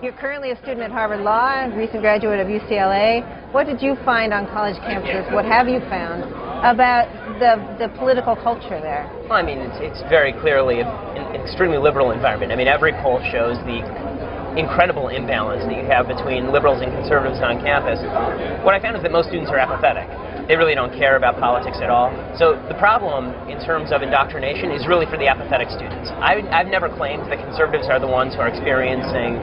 You're currently a student at Harvard Law, a recent graduate of UCLA. What did you find on college campuses? What have you found about the political culture there? Well, I mean, it's very clearly an extremely liberal environment. I mean, every poll shows the incredible imbalance that you have between liberals and conservatives on campus. What I found is that most students are apathetic. They really don't care about politics at all. So the problem in terms of indoctrination is really for the apathetic students. I've never claimed that conservatives are the ones who are experiencing,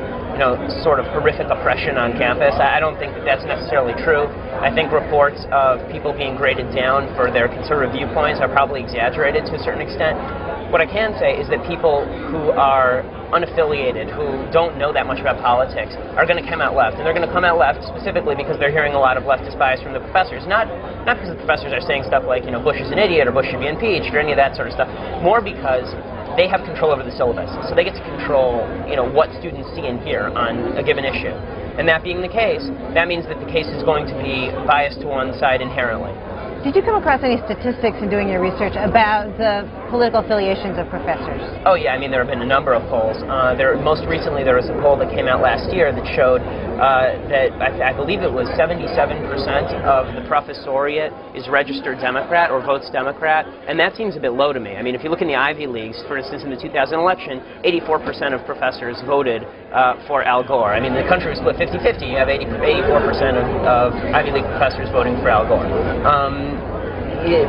sort of horrific oppression on campus. I don't think that that's necessarily true. I think reports of people being graded down for their conservative viewpoints are probably exaggerated to a certain extent. What I can say is that people who are unaffiliated, who don't know that much about politics, are going to come out left. And they're going to come out left specifically because they're hearing a lot of leftist bias from the professors. Not because the professors are saying stuff like, Bush is an idiot or Bush should be impeached or any of that sort of stuff. More because they have control over the syllabus. So they get to control, what students see and hear on a given issue. And that being the case, that means that the case is going to be biased to one side inherently. Did you come across any statistics in doing your research about the political affiliations of professors? Oh yeah, I mean, there have been a number of polls. Most recently there was a poll that came out last year that showed that I believe it was 77% of the professoriate is registered Democrat or votes Democrat, and that seems a bit low to me. I mean, if you look in the Ivy Leagues, for instance, in the 2000 election, 84% of professors voted for Al Gore. I mean, the country was split 50-50. You have 84% of Ivy League professors voting for Al Gore.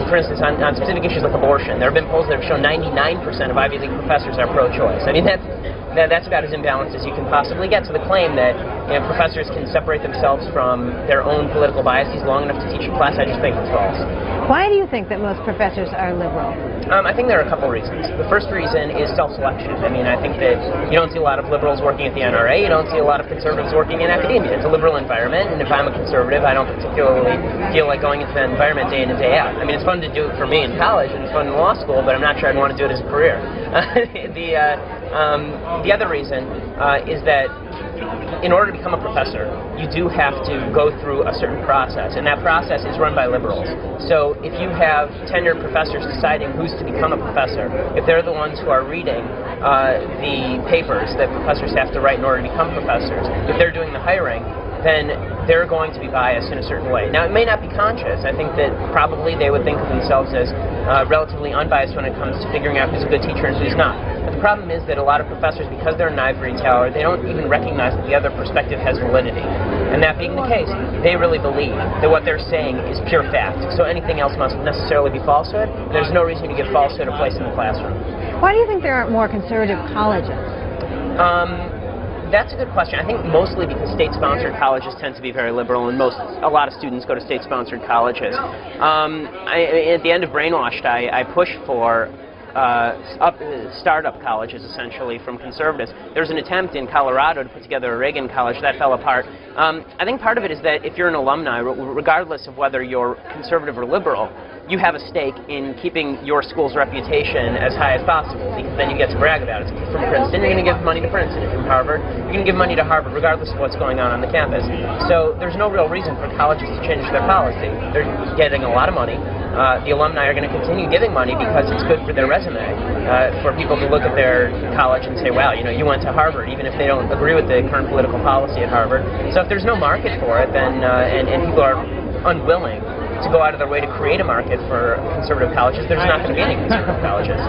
For instance, on specific issues like abortion, there have been polls that have shown 99% of Ivy League professors are pro-choice. I mean, that's about as imbalanced as you can possibly get. So the claim that professors can separate themselves from their own political biases long enough to teach a class, I just think it's false. Why do you think that most professors are liberal? I think there are a couple reasons. The first reason is self-selection. I mean, I think that you don't see a lot of liberals working at the NRA. You don't see a lot of conservatives working in academia. It's a liberal environment, and if I'm a conservative, I don't particularly feel like going into that environment day in and day out. I mean, it's fun to do it for me in college, and it's fun in law school, but I'm not sure I'd want to do it as a career. The other reason is that in order to become a professor, you do have to go through a certain process, and that process is run by liberals. So if you have tenured professors deciding who's to become a professor, if they're the ones who are reading the papers that professors have to write in order to become professors, if they're doing the hiring, then they're going to be biased in a certain way. Now, it may not be conscious. I think that probably they would think of themselves as relatively unbiased when it comes to figuring out who's a good teacher and who's not. But the problem is that a lot of professors, because they're an ivory tower, they don't even recognize that the other perspective has validity. And that being the case, they really believe that what they're saying is pure fact. So anything else must necessarily be falsehood, and there's no reason to give falsehood a place in the classroom. Why do you think there aren't more conservative colleges? That's a good question. I think mostly because state-sponsored colleges tend to be very liberal, and a lot of students go to state-sponsored colleges. At the end of Brainwashed, I pushed for startup colleges, essentially, from conservatives. There was an attempt in Colorado to put together a Reagan college. That fell apart. I think part of it is that if you're an alumni, regardless of whether you're conservative or liberal, you have a stake in keeping your school's reputation as high as possible, because then you get to brag about it. If you're from Princeton, you're going to give money to Princeton. If you're from Harvard, you're going to give money to Harvard, regardless of what's going on the campus. So there's no real reason for colleges to change their policy. They're getting a lot of money. The alumni are going to continue giving money because it's good for their resume, for people to look at their college and say, wow, you went to Harvard, even if they don't agree with the current political policy at Harvard. So if there's no market for it, then and people are unwilling to go out of their way to create a market for conservative colleges, there's not going to be any conservative colleges.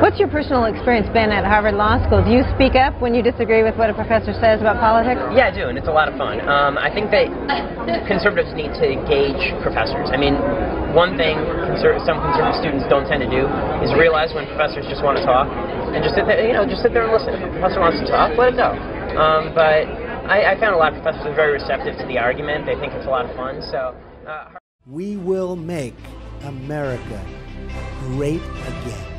What's your personal experience been at Harvard Law School? Do you speak up when you disagree with what a professor says about politics? Yeah, I do, and it's a lot of fun. I think that conservatives need to gauge professors. I mean, one thing some conservative students don't tend to do is realize when professors just want to talk and just sit there, just sit there and listen. If a professor wants to talk, let it go. But I found a lot of professors are very receptive to the argument. They think it's a lot of fun. So. We will make America great again.